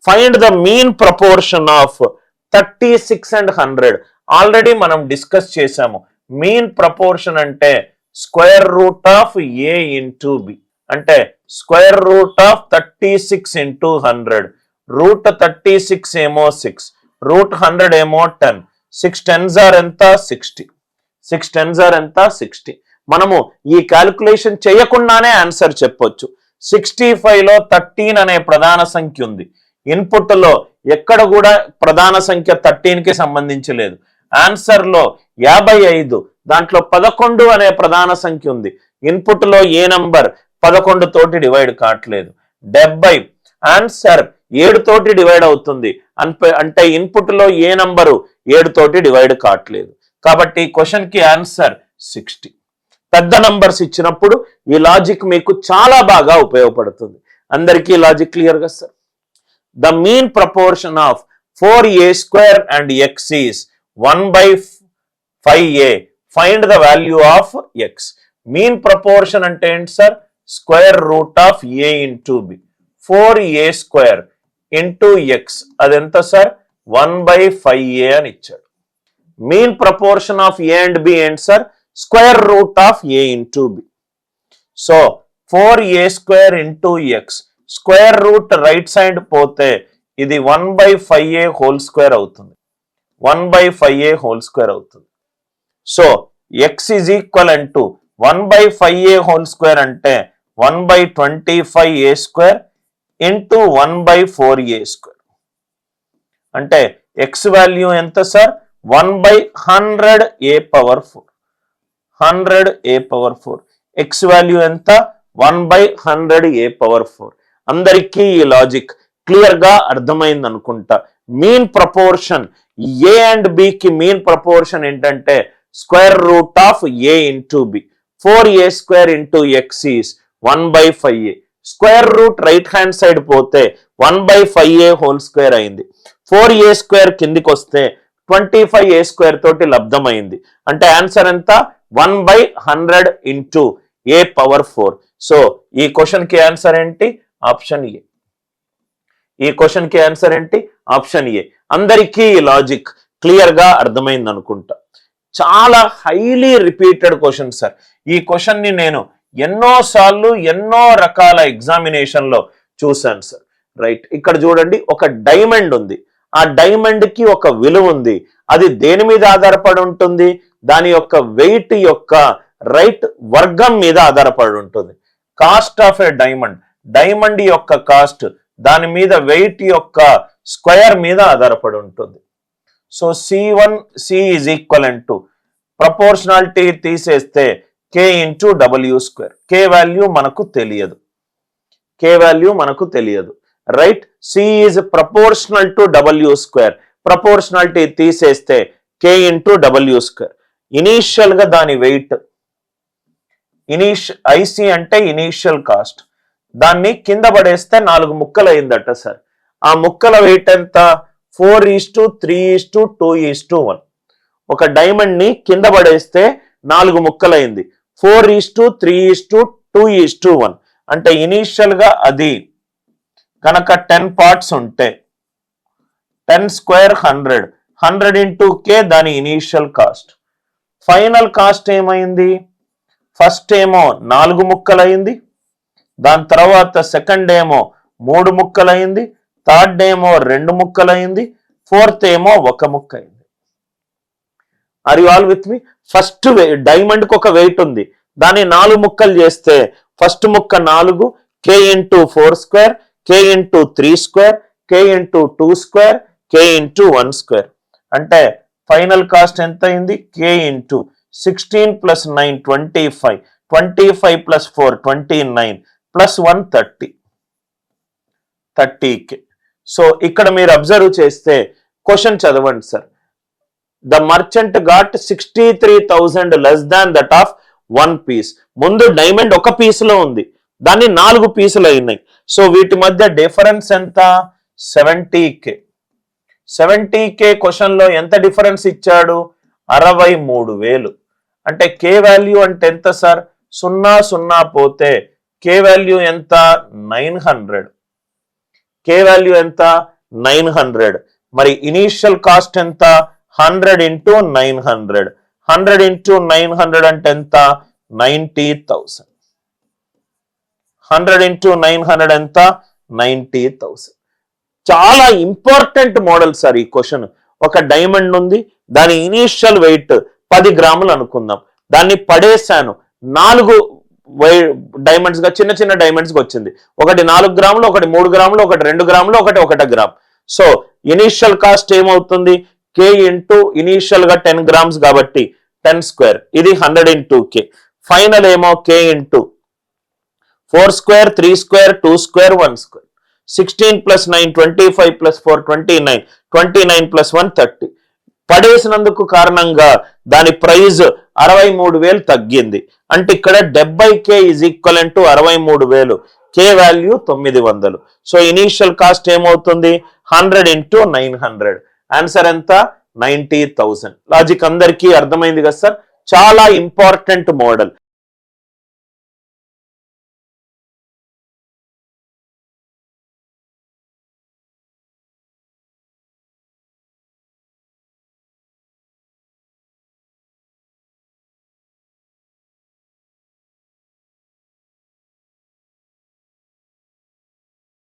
Find the mean proportion of 36 and 100. Already మనం discuss చేసాము. Mean proportion అంటే square root of A into B, అంటే square root of 36 into 100. Root 36 ఏమో 6, route 100 ఏమో 10. 6 10s are ఎంత? 60. 6 10s are ఎంత? 60. మనము ఈ క్యాలిక్యులేషన్ చేయకుండానే ఆన్సర్ చెప్పొచ్చు. 65లో 13 అనే ప్రధాన సంఖ్య ఉంది. ఇన్పుట్ లో ఎక్కడ కూడా ప్రధాన సంఖ్య 13కి సంబంధించి లేదు. ఆన్సర్ లో 55, దాంట్లో 11 అనే ప్రధాన సంఖ్య ఉంది. ఇన్పుట్ లో ఏ నంబర్ 11 తోటి డివైడ్ కావట్లేదు. 70 ఆన్సర్ 7 తోటి డివైడ్ అవుతుంది. అంటే ఇన్పుట్ లో ఏ నంబరు 7 తోటి డివైడ్ కావట్లేదు. కాబట్టి క్వశ్చన్ కి ఆన్సర్ 60. పెద్ద నంబర్స్ ఇచ్చినప్పుడు ఈ లాజిక్ మీకు చాలా బాగా ఉపయోగపడుతుంది. అందరికీ లాజిక్ క్లియర్ గా sir? The mean proportion of 4a square and x is 1/5a. Find the value of x. Mean proportion అంటే ఏంటి sir? Square root of a into b. 4a square into x, అదెంత sir? 1/5a అని ఇచ్చాడు. Mean proportion of a and b ఏంటి sir? Square root of a into b. So 4a square into x, square root right side పోతే ఇది 1/5a whole square అవుతుంది. 1/5a whole square అవుతుంది. So x is equal to 1/5a whole square అంటే 1/25a square into 1/4a square. అంటే x value ఎంత sir? 1/100a power 4. 100a power 4. x value ఎంత? 1/100a power 4. అందరికీ ఈ లాజిక్ క్లియర్ గా అర్థమైంది అనుకుంటా. Mean proportion a and b కి మీన్ ప్రపోర్షన్ ఏంటంటే square root of A into b. 4a square into x is 1/5a. Square root right hand side పోతే 1/5a whole square అయింది. 4a square కిందికి వస్తే 25a square తోటి లబ్ధమైంది. అంటే answer ఎంత? 1/100 into a power 4. So ఈ question కి ఆన్సర్ ఏంటి? Option A. ఈ క్వశ్చన్ కి ఆన్సర్ ఏంటి? Option A. అందరికీ ఈ లాజిక్ క్లియర్ గా అర్థమైంది అనుకుంటా. చాలా హైలీ రిపీటెడ్ క్వశ్చన్ సార్. ఈ క్వశ్చన్ ని నేను ఎన్నో సార్లు ఎన్నో రకాల ఎగ్జామినేషన్ లో చూశాను సార్. రైట్, ఇక్కడ చూడండి, ఒక డైమండ్ ఉంది. ఆ డైమండ్ కి ఒక విలువ ఉంది. అది దేని మీద ఆధారపడి ఉంటుంది? దాని యొక్క వెయిట్ యొక్క రైట్ వర్గం మీద ఆధారపడి ఉంటుంది. Cost of A diamond, diamond యొక్క కాస్ట్ దాని మీద వెయిట్ యొక్క స్క్వేర్ మీద ఆధారపడి ఉంటుంది. So C1C is equal to proportionality తీసేస్తే K into W square. K value మనకు తెలియదు. K వాల్యూ మనకు తెలియదు. Right, C is proportional to W square. Proportionality తీసేస్తే K into W square. Initial గా దాని వెయిట్, IC అంటే ఇనీషియల్ కాస్ట్, దాన్ని కింద పడేస్తే 4 ముక్కలు అయిందట సార్. ఆ ముక్కల వెయిట్ ఎంత? 4:3:2:1. ఒక డైమండ్ ని కింద పడేస్తే 4 ముక్కలు అయింది. 4:3:2:1. అంటే ఇనీషియల్ గా అది కనుక 10 పార్ట్స్ ఉంటే 10 స్క్వేర్ 100. 100 ఇంటూ K దాని ఇనీషియల్ కాస్ట్. ఫైనల్ కాస్ట్ ఏమైంది? ఫస్ట్ ఏమో 4 ముక్కలు అయింది, దాని తర్వాత సెకండ్ ఏమో 3 ముక్కలు అయింది, థర్డ్ ఏమో 2 ముక్కలు అయింది, ఫోర్త్ ఏమో 1 ముక్క అయింది. Are you all with me? First diamond కి ఒక వెయిట్ ఉంది, దాన్ని 4 ముక్కలు చేస్తే ఫస్ట్ ముక్క 4, K into 4 square, K into 3 square, K into 2 square, K into 1 square. అంటే ఫైనల్ కాస్ట్ ఎంత అయింది? K into 16 + 9 25, 25 + 4 29 + 1 30K. సో ఇక్కడ మీరు అబ్జర్వ్ చేస్తే క్వశ్చన్ చదవండి sir. The merchant got 63,000 less than that of 1 piece. ముందు డైమండ్ ఒక పీస్ లో ఉంది, దాన్ని 4 పీసులు అయినాయి. సో వీటి మధ్య డిఫరెన్స్ ఎంత? 70K. 70K క్వశ్చన్ లో ఎంత డిఫరెన్స్ ఇచ్చాడు? 63,000. అంటే K వాల్యూ అంటే ఎంత సార్? 0 0 పోతే K వాల్యూ ఎంత? 900. కే వాల్యూ ఎంత 900. మరి ఇనీషియల్ కాస్ట్ ఎంత 100 into 900. 100 into 900 అంటే ఎంత 90,000. 100 into 900 ఎంత 90,000. చాలా ఇంపార్టెంట్ మోడల్ సార్ ఈ క్వశ్చన్. ఒక డైమండ్ ఉంది, దాని ఇనీషియల్ వెయిట్ 10 గ్రాములు అనుకుందాం. దాన్ని పడేశాను 4 డైమండ్స్ గా, చిన్న చిన్న డైమండ్స్ గా వచ్చింది. ఒకటి 4 గ్రాములు, ఒకటి 3 గ్రాములు, ఒకటి 2 గ్రాములు, ఒకటి 1 గ్రామ్. సో ఇనీషియల్ కాస్ట్ ఏమవుతుంది, కే ఇంటూ ఇనీషియల్ గా 10 గ్రామ్స్ కాబట్టి 10 స్క్వేర్, ఇది 100 into కే. ఫైనల్ ఏమో K into 4 square, 3 square, 2 square, 1 square. 16 plus 9 25 plus 4 29, 29 plus 1 30. పడేసినందుకు కారణంగా దాని ప్రైజ్ 63,000 తగ్గింది. అంటే ఇక్కడ 70K is equivalent to 63,000. K value 900. So initial cost ఏమవుతుంది 100 into 900. ఆన్సర్ ఎంత 90,000. లాజిక్ అందరికీ అర్థమైంది కదా సార్. చాలా ఇంపార్టెంట్ మోడల్.